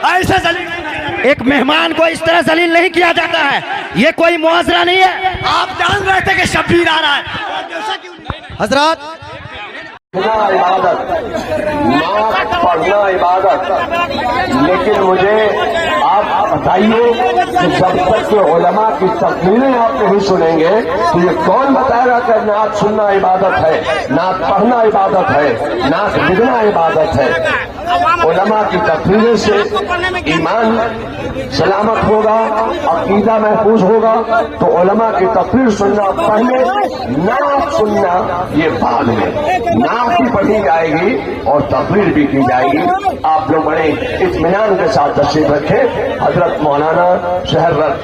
ایسے ایک مہمان کو اس طرح ذلیل نہیں کیا جاتا ہے، یہ کوئی معاذرہ نہیں ہے۔ آپ جان رہے تھے کہ شبیر آ رہا ہے۔ حضرات عبادت، نماز پڑھنا عبادت، لیکن مجھے آپ بتائیے کہ جب تک کہ علماء کی تقریریں آپ نہیں سنیں گے تو یہ کون بتائے گا کہ نعت سننا عبادت ہے، نعت پڑھنا عبادت ہے، نعت لکھنا عبادت ہے؟ علماء کی تقریریں سے ایمان سلامت ہوگا، عقیدہ محفوظ ہوگا، تو علماء کی تقریر سننا پہلے، نعت سننا یہ بعد میں۔ نعت بھی پڑھی جائے گی اور تقریر بھی کی جائے گی۔ آپ لوگ بڑے اطمینان کے ساتھ تشریف رکھیں۔ حضرت مولانا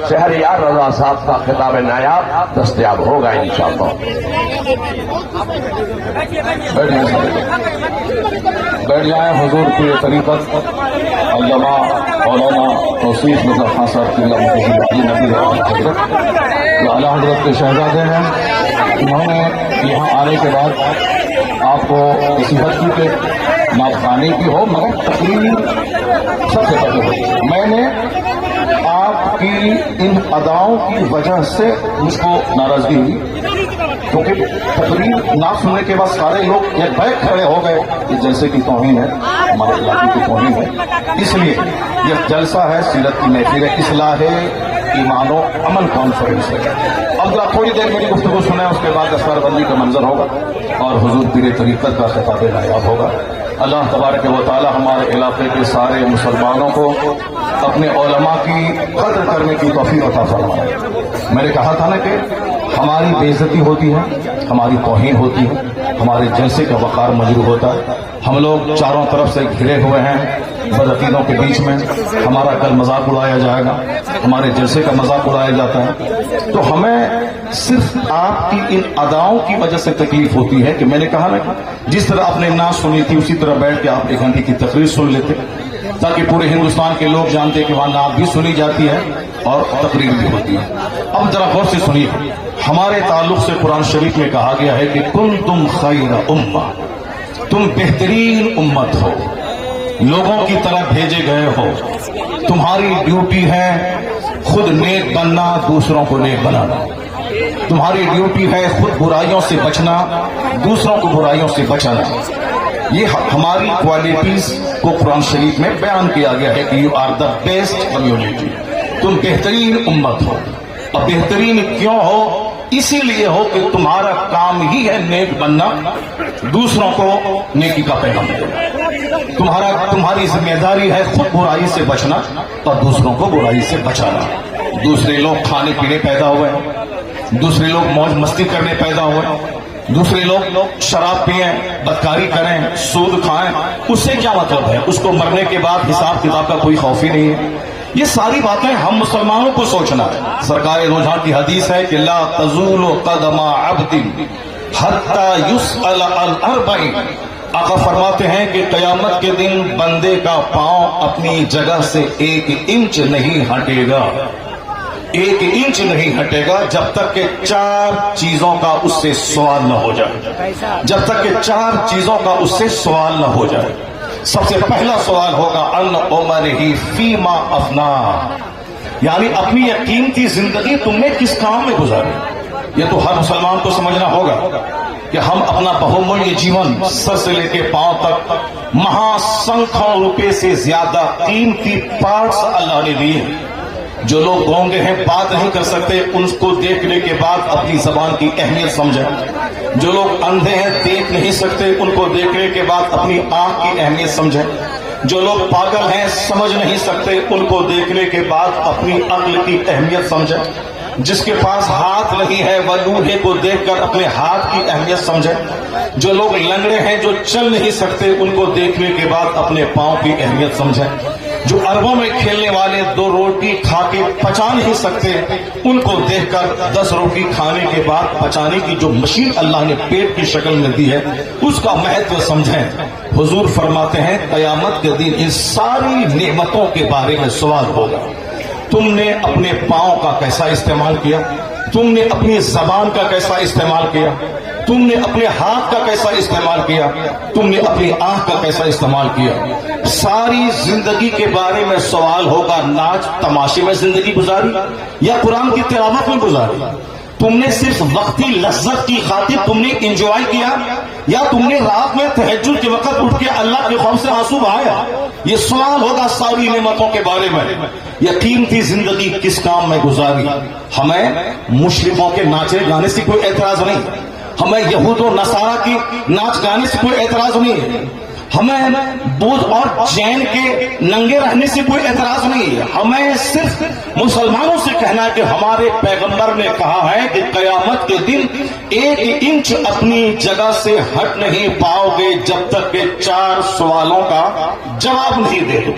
شہریار رضا صاحب کا خطاب نایاب دستیاب ہوگا انشاءاللہ۔ بیٹھ جائیں۔ حضور کی طریقت علامہ مولانا توصیف مظفر خان صاحب کی حضرت اعلیٰ حضرت کے شہزادے ہیں، انہوں نے یہاں آنے کے بعد آپ کو نصیحت کی کہ نعت کی ہو، مگر تقریر سب سے پہلے میں نے آپ کی ان اداؤں کی وجہ سے مجھ کو ناراضگی ہوئی، کیونکہ تقریر نہ سننے کے بعد سارے لوگ ایک بیٹھ کھڑے ہو گئے، یہ جلسے کی توہین ہے، ہمارے علاقے کی توہین ہے۔ اس لیے یہ جلسہ ہے، سیرت کی محفل ہے، اصلاح ایمان و عمل کانفرنس ہے۔ اب ذرا تھوڑی دیر میری گفتگو سنیں، اس کے بعد دستار بندی کا منظر ہوگا اور حضور پیر طریقت کا خطاب نایاب ہوگا۔ اللہ تبارک و تعالی ہمارے علاقے کے سارے مسلمانوں کو اپنے علماء کی قدر کرنے کی توفیق عطا فرمائے۔ میں نے کہا تھا نا کہ ہماری بے عزتی ہوتی ہے، ہماری توہین ہوتی ہے، ہمارے جلسے کا وقار مجروح ہوتا ہے، ہم لوگ چاروں طرف سے گھرے ہوئے ہیں بدعقیدوں کے بیچ میں، ہمارا کل مذاق اڑایا جائے گا، ہمارے جلسے کا مذاق اڑایا جاتا ہے، تو ہمیں صرف آپ کی ان اداؤں کی وجہ سے تکلیف ہوتی ہے کہ میں نے کہا نا جس طرح آپ نے نعت سنی تھی اسی طرح بیٹھ کے آپ 1 گھنٹے کی تقریر سن لیتے تاکہ پورے ہندوستان کے لوگ جانتے کہ وہاں نعت بھی سنی جاتی ہے اور تقریر بھی ہوتی ہے۔ اب ذرا غور سے سنیے، ہمارے تعلق سے قرآن شریف میں کہا گیا ہے کہ کنتم خیر امہ، تم بہترین امت ہو، لوگوں کی طرح بھیجے گئے ہو، تمہاری ڈیوٹی ہے خود نیک بننا، دوسروں کو نیک بنانا، تمہاری ڈیوٹی ہے خود برائیوں سے بچنا، دوسروں کو برائیوں سے بچانا۔ یہ ہماری کوالٹیز کو قرآن شریف میں بیان کیا گیا ہے کہ you are the best community, تم بہترین امت ہو۔ اور بہترین کیوں ہو؟ اسی لیے ہو کہ تمہارا کام ہی ہے نیک بننا، دوسروں کو نیکی کا پیغام دینا۔ تمہاری ذمہ داری ہے خود برائی سے بچنا اور دوسروں کو برائی سے بچانا۔ دوسرے لوگ کھانے پینے پیدا ہوئے، دوسرے لوگ موج مستی کرنے پیدا ہوئے، دوسرے لوگ شراب پئیں، بدکاری کریں، سود کھائیں، اس سے کیا مطلب ہے؟ اس کو مرنے کے بعد حساب کتاب کا کوئی خوف ہی نہیں ہے۔ یہ ساری باتیں ہم مسلمانوں کو سوچنا ہے۔ سرکار دو جہاں کی حدیث ہے کہ لا تزول قدم عبد حتی یسأل عن اربع، آقا فرماتے ہیں کہ قیامت کے دن بندے کا پاؤں اپنی جگہ سے 1 انچ نہیں ہٹے گا، 1 انچ نہیں ہٹے گا جب تک کہ 4 چیزوں کا اس سے سوال نہ ہو جائے، جب تک کہ 4 چیزوں کا اس سے سوال نہ ہو جائے۔ سب سے پہلا سوال ہوگا ان عمرہ فیما افنا، یعنی اپنی یہ قیمتی زندگی تم نے کس کام میں گزاری۔ یہ تو ہر مسلمان کو سمجھنا ہوگا کہ ہم اپنا بہومولیہ جیون سر سے لے کے پاؤں تک مہاسنکھوں روپے سے زیادہ قیمتی پارٹس اللہ نے دیے۔ جو لوگ گونگے ہیں، بات نہیں کر سکتے، ان کو دیکھنے کے بعد اپنی زبان کی اہمیت سمجھیں۔ جو لوگ اندھے ہیں، دیکھ نہیں سکتے، ان کو دیکھنے کے بعد اپنی آنکھ کی اہمیت سمجھیں۔ جو لوگ پاگل ہیں، سمجھ نہیں سکتے، ان کو دیکھنے کے بعد اپنی عقل کی اہمیت سمجھیں۔ جس کے پاس ہاتھ نہیں ہے وہ لوہے کو دیکھ کر اپنے ہاتھ کی اہمیت سمجھے۔ جو لوگ لنگڑے ہیں، جو چل نہیں سکتے، ان کو دیکھنے کے بعد اپنے پاؤں کی اہمیت سمجھیں۔ جو اربوں میں کھیلنے والے 2 روٹی کھا کے پچا نہیں سکتے، ان کو دیکھ کر 10 روٹی کھانے کے بعد پچانے کی جو مشین اللہ نے پیٹ کی شکل میں دی ہے اس کا مہتو سمجھیں۔ حضور فرماتے ہیں قیامت کے دن ان ساری نعمتوں کے بارے میں سوال ہوگا۔ تم نے اپنے پاؤں کا کیسا استعمال کیا؟ تم نے اپنی زبان کا کیسا استعمال کیا؟ تم نے اپنے ہاتھ کا کیسا استعمال کیا, تم نے اپنی آنکھ کا کیسا استعمال کیا. ساری زندگی کے بارے میں سوال ہوگا, ناچ تماشے میں زندگی گزاری یا قرآن کی تلاوت میں گزاری؟ تم نے صرف وقتی لذت کی خاطر تم نے انجوائے کیا یا تم نے رات میں تہجد کے وقت اٹھ کے اللہ کے خوف سے آنسو بہایا؟ یہ سوال ہوگا ساری نعمتوں کے بارے میں. یہ قیمتی زندگی کس کام میں گزاری؟ ہمیں مشرکوں کے ناچے گانے سے کوئی اعتراض نہیں, ہمیں یہود و نصارہ کی ناچ گانے سے کوئی اعتراض نہیں ہے, ہمیں بدھ اور جین کے ننگے رہنے سے کوئی اعتراض نہیں ہے. ہمیں صرف مسلمانوں سے کہنا ہے کہ ہمارے پیغمبر نے کہا ہے کہ قیامت کے دن 1 انچ اپنی جگہ سے ہٹ نہیں پاؤ گے جب تک کہ 4 سوالوں کا جواب نہیں دے دو.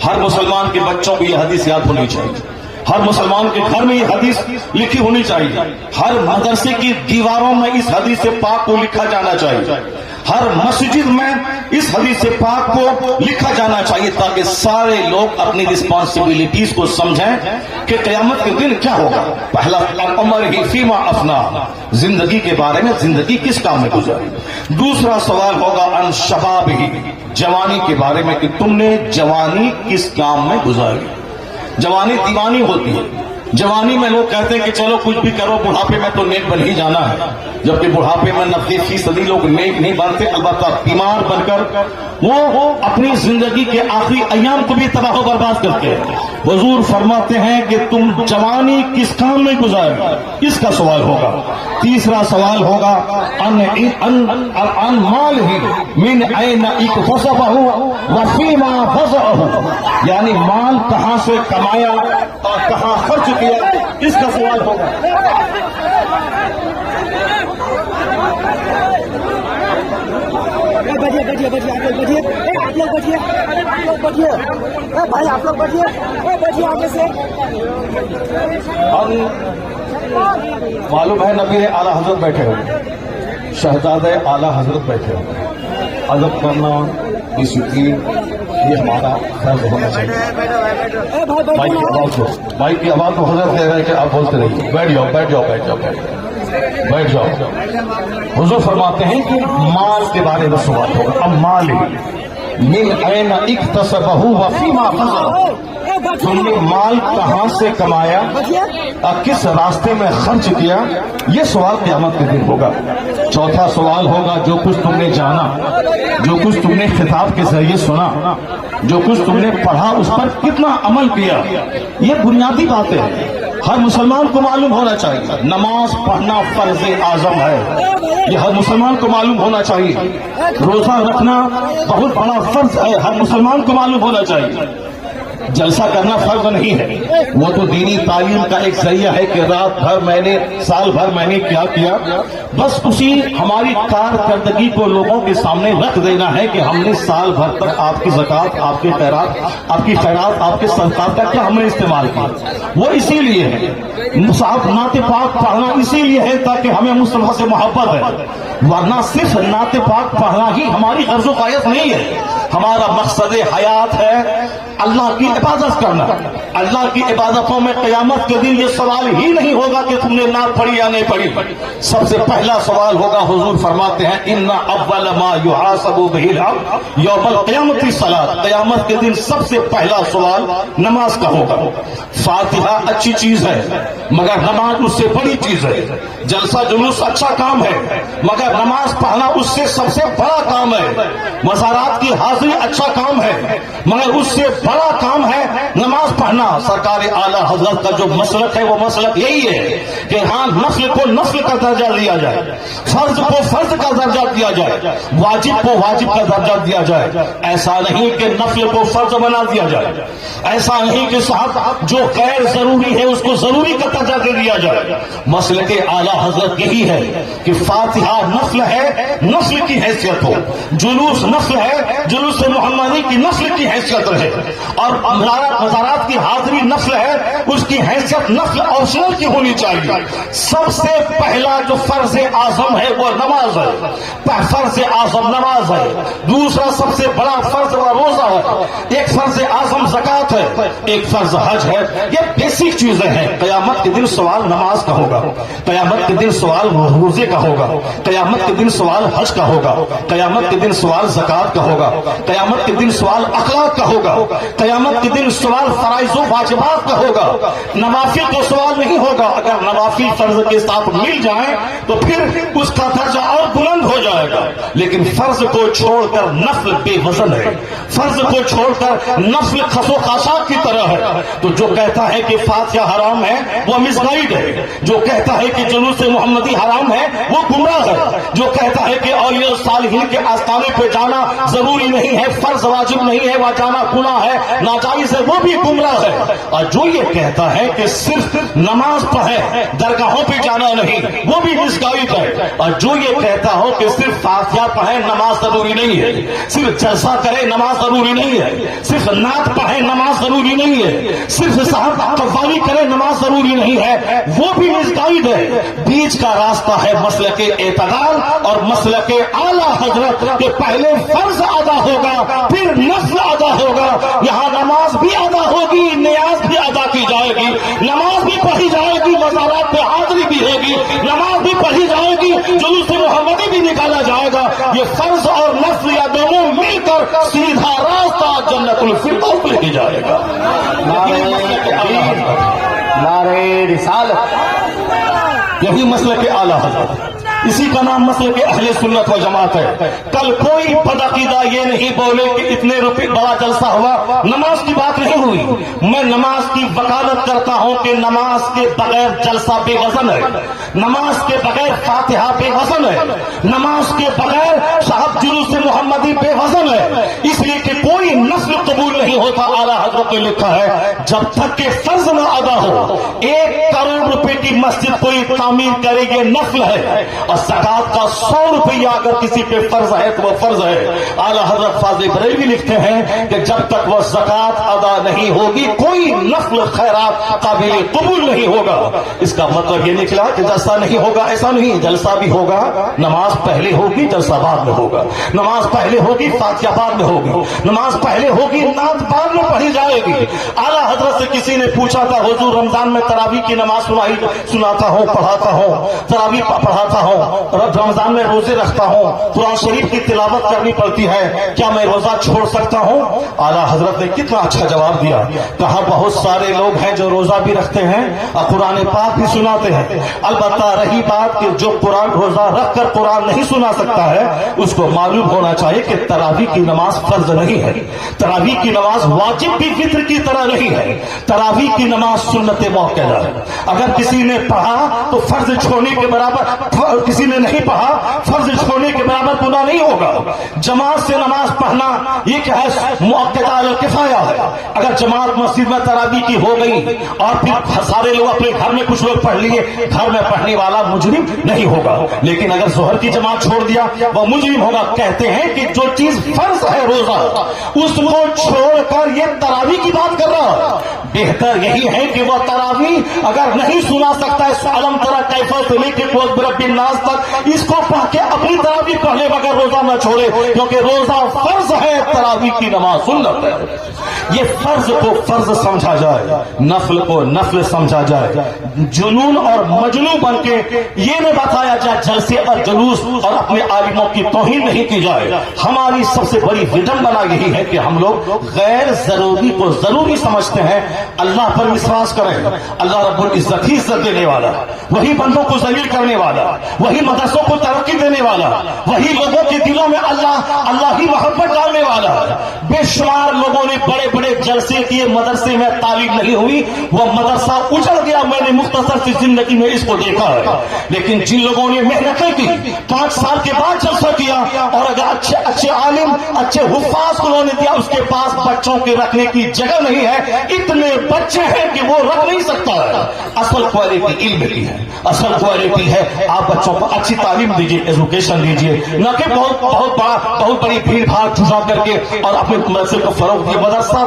ہر مسلمان کے بچوں کو یہ حدیث یاد ہونی چاہیے, ہر مسلمان کے گھر میں یہ حدیث لکھی ہونی چاہیے, ہر مدرسے کی دیواروں میں اس حدیث پاک کو لکھا جانا چاہیے, ہر مسجد میں اس حدیث پاک کو لکھا جانا چاہیے تاکہ سارے لوگ اپنی رسپانسبلٹیز کو سمجھیں کہ قیامت کے دن کیا ہوگا. پہلا عمر ہی فیما افنا, زندگی کے بارے میں زندگی کس کام میں گزاری. دوسرا سوال ہوگا ان شباب ہی, جوانی کے بارے میں کہ تم نے جوانی کس کام میں گزاری. جوانی دیوانی ہوتی ہے, جوانی میں لوگ کہتے ہیں کہ چلو کچھ بھی کرو, بڑھاپے میں تو نیک بن ہی جانا ہے, جبکہ بڑھاپے میں 90% لوگ نیک نہیں بنتے, البتہ بیمار بن کر وہ اپنی زندگی کے آخری ایام کو بھی تباہ و برباد کرتے ہیں. حضور فرماتے ہیں کہ تم جوانی کس کام میں گزارے, اس کا سوال ہوگا. تیسرا سوال ہوگا ان مال ہی من این اکتسبہ وفیما وضعہ, یعنی مال کہاں سے کمایا اور کہاں خرچ کیا, اس کا سوال ہوگا. معلوم ہے نبی اعلیٰ حضرت بیٹھے ہوئے, شہزادے اعلیٰ حضرت بیٹھے ہوئے, ادب کرنا ڈسپلین یہ ہمارا فرض ہونا چاہیے. بھائی کی آواز تو حضرت دے رہے ہیں کہ آپ بولتے رہیے. بیٹھ جاؤ بیٹھ جاؤ بیٹھ جاؤ بیٹھ جاؤ. حضور فرماتے ہیں کہ مال کے بارے میں سوال ہوگا. اب مال من این اکتسبہ وفیما انفقہ, تم نے مال کہاں سے کمایا اور کس راستے میں خرچ کیا, یہ سوال قیامت کے دن ہوگا. چوتھا سوال ہوگا جو کچھ تم نے جانا, جو کچھ تم نے خطاب کے ذریعے سنا, جو کچھ تم نے پڑھا اس پر کتنا عمل کیا. یہ بنیادی باتیں ہر مسلمان کو معلوم ہونا چاہیے. نماز پڑھنا فرض اعظم ہے, یہ ہر مسلمان کو معلوم ہونا چاہیے. روزہ رکھنا بہت بڑا فرض ہے, ہر مسلمان کو معلوم ہونا چاہیے. جلسہ کرنا فرض نہیں ہے, وہ تو دینی تعلیم کا ایک ذریعہ ہے کہ رات بھر میں نے سال بھر میں نے کیا کیا, بس اسی ہماری کارکردگی کو لوگوں کے سامنے رکھ دینا ہے کہ ہم نے سال بھر تک آپ کی زکوٰۃ, آپ کے خیرات, آپ کی خیرات, آپ کے صدقات کا کیا ہم نے استعمال کیا. وہ اسی لیے ہے, نعت پاک پڑھنا اسی لیے ہے تاکہ ہمیں مصطفیٰ سے محبت ہے, ورنہ صرف نعت پاک پڑھنا ہی ہماری غرض و غایت نہیں ہے. ہمارا مقصد حیات ہے اللہ کی عبادت کرنا. اللہ کی عبادتوں میں قیامت کے دن یہ سوال ہی نہیں ہوگا کہ تم نے نعت پڑھی یا نہیں پڑھی. سب سے پہلا سوال ہوگا, حضور فرماتے ہیں ان اول ما یحاسب بہ العبد یوم القیامۃ الصلاۃ, قیامت کے دن سب سے پہلا سوال نماز کا ہوگا. فاتحہ اچھی چیز ہے مگر نماز اس سے بڑی چیز ہے. جلسہ جلوس اچھا کام ہے مگر نماز پڑھنا اس سے سب سے بڑا کام ہے. مزارات کی حاضری اچھا کام ہے مگر اس سے بڑا کام ہے نماز پڑھنا. سرکار اعلیٰ حضرت کا جو مسلک ہے وہ مسلک یہی ہے کہ ہاں نفل کو نفل کا درجہ دیا جائے, فرض کو فرض کا درجہ دیا جائے, واجب کو واجب کا درجہ دیا جائے. ایسا نہیں کہ نفل کو فرض بنا دیا جائے, ایسا نہیں کہ صاحب جو غیر ضروری ہے اس کو ضروری کا درجہ دے دیا جائے. مسلک اعلیٰ حضرت یہی ہے کہ فاتحہ نفل ہے, نفل کی حیثیت ہو, جلوس نفل ہے, جلوس محمدی کی نفل کی حیثیت رہے, اور مزارات کی حاضری نفل ہے, اس کی حیثیت نفل آپشنل کی ہونی چاہیے. سب سے پہلا جو فرض اعظم ہے وہ نماز ہے, فرض اعظم نماز ہے. دوسرا سب سے بڑا فرض وہ روزہ ہے. ایک فرض اعظم زکوٰۃ زکوٰۃ ہے، ایک فرض حج ہے. یہ بیسک چیزیں ہیں. قیامت کے دن سوال نماز کا ہوگا، قیامت کے دن سوال روزے کا ہوگا، قیامت کے دن سوال حج کا ہوگا، قیامت کے دن سوال زکوٰۃ کا ہوگا، قیامت کے دن سوال اخلاق کا ہوگا، قیامت کے دن سوال فرائض و واجبات کا ہوگا. نوافل کو سوال نہیں ہوگا. اگر نوافل فرض کے ساتھ مل جائیں تو پھر اس کا درجہ اور بلند ہو جائے گا. لیکن فرض کو چھوڑ کر نفل بے وزن ہے، فرض کو چھوڑ کر نفل خس و خاشاک کی طرح ہے. تو جو کہتا ہے کہ فاتحہ حرام ہے وہ مسگائیڈ ہے. جو کہتا ہے کہ جلوس محمدی حرام ہے وہ گمراہ ہے. جو کہتا ہے کہ اولیاء صالحین کے آستانے پہ جانا ضروری نہیں ہے، فرض واجب نہیں ہے، وہ جانا گناہ ہے، ناجائز ہے، وہ بھی گمراہ ہے. اور جو یہ کہتا ہے کہ صرف نماز پڑھے درگاہوں پہ جانا نہیں، وہ بھی مسگائیڈ ہے. اور جو یہ کہتا ہو کہ صرف فاتحہ پڑھے نماز ضروری نہیں ہے، صرف جلسہ کرے نماز ضروری نہیں ہے، صرف نعت پڑھے نماز ضروری نہیں ہے، صرف صاحب قوالی کرے نماز ضروری نہیں ہے، وہ بھی مسگائیڈ ہے. بیچ کا راستہ ہے مسلک اعتدال اور مسلک اعلیٰ حضرت کہ پہلے فرض ادا ہوگا پھر نفل ادا ہوگا. یہاں نماز بھی ادا ہوگی، نیاز بھی ادا کی جائے گی، نماز بھی پڑھی جائے گی، مزارات پہ حاضری بھی ہوگی، نماز بھی پڑھی جائے گی، جلوس محمدی بھی نکالا جائے گا. یہ فرض اور نفل یا دونوں مل کر سیدھا راستہ جنت الفردوس لے کے جائے گا. نعرہ رسالت. یہی مسلک اعلیٰ حضرت، اسی کا نام مسلک اہل سنت و جماعت ہے. کل کوئی بدعقیدہ یہ نہیں بولے کہ اتنے روپے بڑا جلسہ ہوا، نماز کی بات نہیں ہوئی. میں نماز کی وکالت کرتا ہوں کہ نماز کے بغیر جلسہ بے وزن ہے، نماز کے بغیر فاتحہ بے وزن ہے، نماز کے بغیر صاحب جلوس محمدی بے وزن ہے. اس لیے کہ کوئی نفل قبول نہیں ہوتا. اعلیٰ حضرت نے لکھا ہے جب تک کہ فرض نہ ادا ہو. 1 کروڑ روپے کی مسجد کوئی تعمیر کرے یہ نفل ہے، اور زکوٰۃ کا 100 روپیہ اگر کسی پہ فرض ہے تو وہ فرض ہے. اعلیٰ حضرت فاضل بریلوی لکھتے ہیں کہ جب تک وہ زکوٰۃ ادا نہیں ہوگی کوئی نفل خیرات قابل قبول نہیں ہوگا. اس کا مطلب یہ نکلا کہ جلسہ نہیں ہوگا، ایسا نہیں. جلسہ بھی ہوگا، نماز پہلے ہوگی، جلسہ بعد میں ہوگا. نماز پہلے ہوگی، فاتحہ بعد میں ہوگی. نماز پہلے ہوگی، نعت بعد میں پڑھی جائے گی. اعلیٰ حضرت سے کسی نے پوچھا تھا حضور رمضان میں تراویح کی نماز سناتا ہوں، پڑھاتا ہوں، تراویح پڑھاتا ہوں، رمضان میں روزے رکھتا ہوں، قرآن شریف کی تلاوت کرنی پڑتی ہے، کیا میں روزہ چھوڑ سکتا ہوں؟ اعلیٰ حضرت نے کتنا اچھا جواب دیا. کہا بہت سارے لوگ ہیں جو روزہ بھی رکھتے ہیں اور قرآن پاک بھی سناتے ہیں. البتہ رہی بات کہ جو قرآن روزہ رکھ کر قرآن نہیں سنا سکتا ہے اس کو معلوم ہونا چاہیے کہ تراویح کی نماز فرض نہیں ہے، تراویح کی نماز واجب بھی فطر کی طرح نہیں ہے. تراویح کی نماز سنت موقعہ ہے. اگر کسی نے پڑھا تو فرض چھوڑنے کے برابر، کسی نے نہیں پڑھا فرض چھوڑنے کے برابر گناہ نہیں ہوگا. جماعت سے نماز پڑھنا یہ کیا ہے؟ موقعہ الکفایہ ہے. اگر جماعت مسجد میں تراویح کی ہو گئی اور پھر سارے لوگ اپنے گھر میں کچھ لوگ پڑھ لیے، گھر میں پڑھنے والا مجرم نہیں ہوگا. لیکن اگر ظہر کی جماعت چھوڑ دیا وہ مجرم ہوگا. کہتے ہیں کہ جو چیز فرض ہے روزہ اس کو چھوڑ کر یہ تراویح کی بات کر رہا ہے. بہتر یہی ہے کہ وہ تراویح اگر نہیں سنا سکتا ہے علم ترا کیف سے لے کے برب الناس تک اس کو پڑھ کے اپنی تراویح پڑھنے بغیر روزہ نہ چھوڑے، کیونکہ روزہ فرض ہے، تراویح کی نماز سنت ہے. یہ فرض کو فرض سمجھا جائے، نفل کو نفل سمجھا جائے. جنون اور مجنون بن کے یہ نہ بتایا جائے جلسے اور جلوس اور اپنے عالموں کی توہین نہیں کی جائے. ہماری سب سے بڑی وڈمبنا یہی ہے کہ ہم لوگ غیر ضروری کو ضروری سمجھتے ہیں. اللہ پر وشواس کریں. اللہ رب العزت ہی عزت دینے والا، وہی بندوں کو ذلیل کرنے والا، وہی مدرسوں کو ترقی دینے والا، وہی لوگوں کے دلوں میں اللہ ہی محبت ڈالنے والا. بے شمار لوگوں نے بڑے بڑے جلسے کیے، مدرسے میں تعلیم نہیں ہوئی، وہ مدرسہ اجڑ گیا. میں نے مختصر سی زندگی میں اس کو دیکھا ہے. لیکن جن لوگوں نے محنتیں کی 5 سال کے بعد جلسہ کیا اور اگر اچھے عالم اچھے حفاظ کو انہوں نے دیا، اس کے پاس بچوں کے رکھنے کی جگہ نہیں ہے. اتنے بچے ہیں کہ وہ رکھ نہیں سکتا ہے. اصل کوالٹی علم کی ہے، اصل کوالٹی ہے آپ بچوں کو اچھی تعلیم دیجیے، ایجوکیشن دیجیے، نہ کہ بہت بڑی بھیڑ بھاڑ جھا کر کے اور اپنے مدرسے کو فروغ دیے. مدرسہ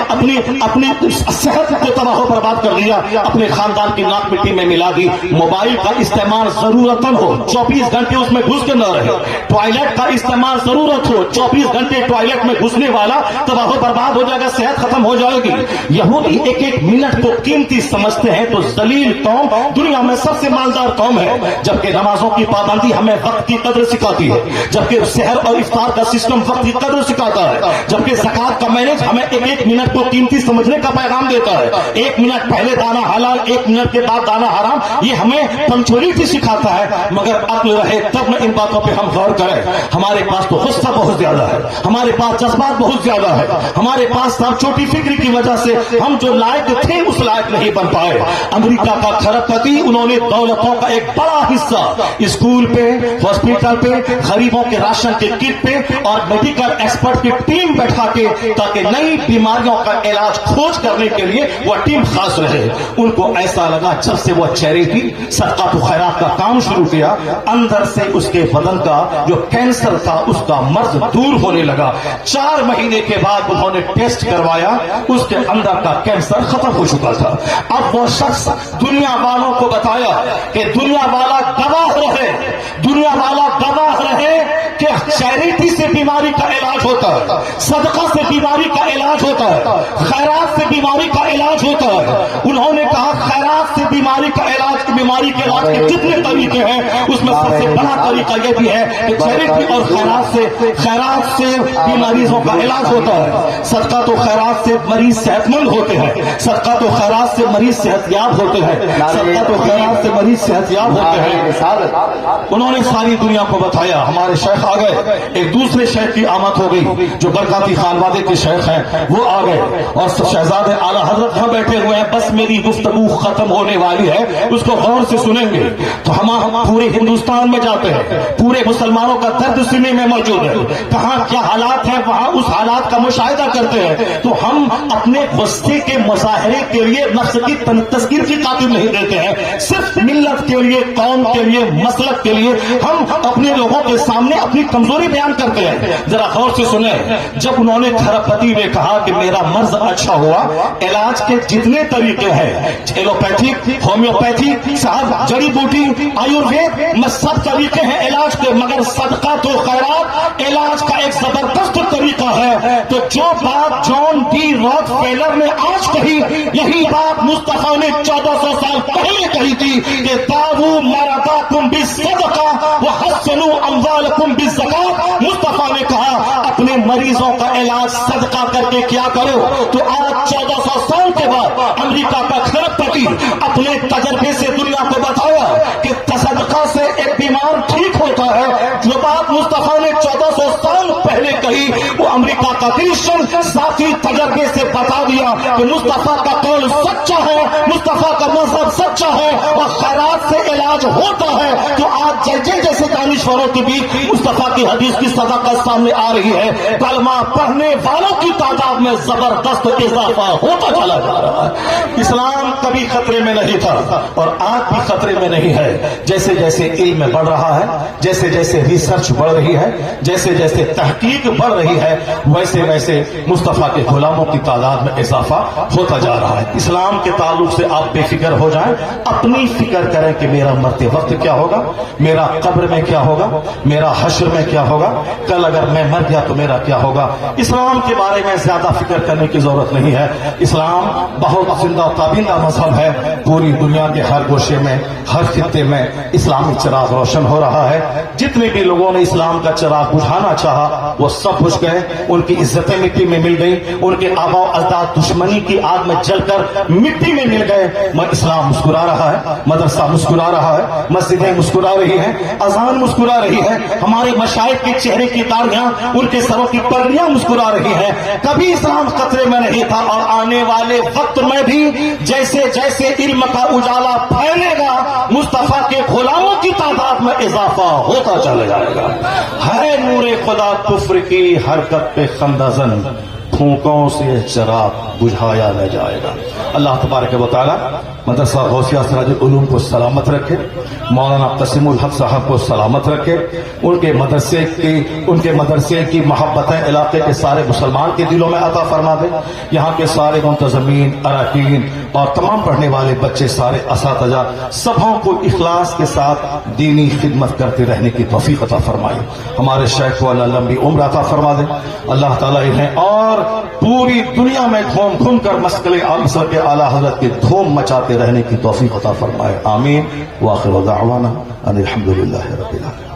اپنی صحت کو تباہ و برباد کر لیا, اپنے خاندان کی ناک مٹی میں ملا دی. موبائل کا استعمال ضرورتاً ہو 24 گھنٹے اس میں گھس کے نہ رہے. ٹوائلٹ کا استعمال ضرورت ہو 24 گھنٹے ٹوائلٹ میں گھسنے والا تباہ و برباد ہو جائے گا, صحت ختم ہو جائے گی. یہودی ایک ایک منٹ کو قیمتی سمجھتے ہیں تو ذلیل قوم دنیا میں سب سے مالدار قوم ہے. جبکہ نمازوں کی پابندی ہمیں وقت کی قدر سکھاتی ہے, جبکہ سحر اور افطار کا سسٹم وقت کی قدر سکھاتا ہے, جبکہ زکات کا مینج ہمیں ایک ایک منٹ کو قیمتی سمجھنے کا پیغام دیتا ہے. 1 منٹ پہلے دانا حلال, 1 منٹ کے بعد دانا حرام, یہ ہمیں پنچولیٹی سکھاتا ہے. مگر عقل رہے تب نہ ان باتوں پہ ہم غور کریں. ہمارے پاس تو غصہ بہت زیادہ ہے, ہمارے پاس جذبات بہت زیادہ ہے, ہمارے پاس چھوٹی فکری کی وجہ سے ہم جو لائق تھے اس لائق نہیں بن پائے. امریکہ کا کھرب پتی, انہوں نے دولتوں کا ایک بڑا حصہ اسکول پہ, ہاسپٹل پہ, غریبوں کے راشن کے کٹ پہ اور میڈیکل ایکسپرٹ کی ٹیم بیٹھا کے تاکہ نئی بیماریوں کا علاج کھوج کرنے کے لیے وہ ٹیم خاص رہے. ان کو ایسا لگا جب سے وہ چیریٹی صدقات و خیرات کا کام شروع کیا, اندر سے اس کے بدن کا جو کینسر تھا اس کا مرض دور ہونے لگا. 4 مہینے کے بعد انہوں نے ٹیسٹ کروایا, اس کے اندر کا کینسر ختم ہو چکا تھا. اب وہ شخص دنیا والوں کو بتایا کہ دنیا والا گواہ رہے, دنیا والا گواہ رہے کہ چیریٹی سے بیماری کا علاج ہوتا ہے, صدقہ سے بیماری کا علاج ہوتا ہے, خیرات سے بیماری کا علاج ہوتا ہے. انہوں نے کہا خیرات سے بیماری کا علاج, بیماری کے علاج کے جتنے طریقے ہیں اس میں سب سے بڑا طریقہ یہ بھی ہے کہ چیریٹی اور خیرات سے بیماریوں کا علاج ہوتا ہے. صدقہ تو خیرات سے مریض صحت مند ہوتے ہیں, صدقہ تو خیرات سے مریض صحت یاب ہوتے ہیں, صدقہ تو خیرات سے مریض صحت یاب ہوتے ہیں. انہوں نے ساری دنیا کو بتایا. ہمارے شیخ آ گئے, ایک دوسرے شیخ کی آمد ہو گئی جو برکاتی خانوادے کے شیخ ہیں, وہ آ گئے اور شہزادے اعلیٰ حضرت یہاں بیٹھے ہوئے ہیں. بس میری گفتگو ختم ہونے والی ہے, اس کو غور سے سنیں گے تو ہم پورے ہندوستان میں جاتے ہیں, پورے مسلمانوں کا درد سینے میں موجود ہے, کہاں کیا حالات ہیں وہاں اس حالات کا مشاہدہ کرتے ہیں. تو ہم اپنے غصے کے مظاہرے کے لیے نفس کی تذکیر کی خاطر نہیں دیتے ہیں, صرف ملت کے لیے, قوم کے لیے, مسلک کے لیے ہم اپنے لوگوں کے سامنے اپنی کمزوری بیان کرتے ہیں. ذرا غور سے سنیں. جب انہوں نے کھرب پتی نے کہا کہ میرا مرض اچھا ہوا, علاج کے جتنے طریقے ہیں, ایلوپیتھک, ہومیوپیتھک, صاحب جڑی بوٹی, آیوروید, میں سب طریقے ہیں علاج کے, مگر صدقہ تو خیرات علاج کا ایک زبردست طریقہ ہے. تو جو بات جان ڈی راک فیلر نے آج کہی, یہی بات مصطفیٰ نے 1400 سال پہلے کہی تھی کہ داؤ مرضاکم بالصدقہ وحسنوا اموالکم بالزکاۃ. مصطفیٰ نے کہا اپنے مریضوں کا علاج صدقہ کر کے کیا کرو. تو آج 1400 سال کے بعد امریکہ کا کھرب پتی اپنے تجربے سے دنیا کو بتایا کہ صدقہ سے ایک بیمار ٹھیک ہوتا ہے. جو بات مصطفیٰ نے 1400 سال پہلے کہی وہ امریکہ کا کرسچن ذاتی تجربے سے بتا دیا کہ مصطفیٰ کا قول سچا ہے, مصطفیٰ کا مذہب سچا ہے اور خیرات سے علاج ہوتا ہے. تو آج جیسے دانشوروں کے بیچ مصطفیٰ کی حدیث کی صداقت سامنے آ رہی ہے, کلمہ پڑھنے والوں کی تعداد میں زبردست اضافہ ہوتا چلا جا رہا ہے. اسلام کبھی خطرے میں نہیں تھا اور آج بھی خطرے میں نہیں ہے. جیسے جیسے علم میں بڑھ رہا ہے, جیسے جیسے ریسرچ بڑھ رہی ہے, جیسے جیسے تحقیق بڑھ رہی ہے, ویسے ویسے مصطفیٰ کے غلاموں کی تعداد میں اضافہ ہوتا جا رہا ہے. اسلام کے تعلق سے آپ بے فکر ہو جائیں, اپنی فکر کریں کہ میرا مرتے وقت کیا ہوگا, میرا قبر میں کیا ہوگا, میرا حشر میں کیا ہوگا, کل اگر میں مر گیا تو میرا کیا ہوگا. اسلام کے بارے میں زیادہ فکر کرنے کی ضرورت نہیں ہے. اسلام بہت زندہ و تابندہ مذہب ہے. پوری دنیا کے ہر گوشے میں, ہر خطے میں اسلامی چراغ روشن ہو رہا ہے. جتنے بھی لوگوں نے اسلام کا چراغ بجھانا چاہا وہ سب بجھ گئے, ان کی عزتیں مٹی میں مل گئی, ان کے آبا و اجداد دشمنی کی آگ میں جل کر مٹی میں مل گئے. اسلام مسکرا رہا ہے, مدرسہ مسکرا رہا ہے, مسجدیں مسکرا رہی ہیں, اذان مسکرا رہی ہے, ہمارے مشائخ کے چہرے کی تاریاں, ان کے سروں کی پگڑیاں مسکرا رہی ہیں. کبھی اسلام خطرے میں نہیں تھا اور آنے والے وقت میں بھی جیسے جیسے علم کا اجالا پھیلے گا مصطفیٰ کے غلاموں کی تعداد میں اضافہ ہوتا چلا جائے گا. ہے نور خدا کفر کی حرکت پہ خندہ زن, پھونکوں سے چراغ بجھایا نہ جائے گا۔ اللہ تبارک و تعالی مدرسہ غوثیہ سراج العلوم کو سلامت رکھے، مولانا قاسم الحق صاحب کو سلامت رکھے، ان کے مدرسے کی محبتیں علاقے کے سارے مسلمان کے دلوں میں عطا فرما دے، یہاں کے سارے منتظمین، اراکین اور تمام پڑھنے والے بچے، سارے اساتذہ، سبوں کو اخلاص کے ساتھ دینی خدمت کرتے رہنے کی توفیق عطا فرمائے۔ ہمارے شیخ کو اللہ لمبی عمر عطا فرما دے، اللہ تعالیٰ انہیں اور پوری دنیا میں گھوم گھوم کر مسئلے کے اعلیٰ حضرت کی دھوم مچاتے رہنے کی توفیق عطا فرمائے، آمین۔ وآخر دعوانا ان الحمد للہ رب العالمین۔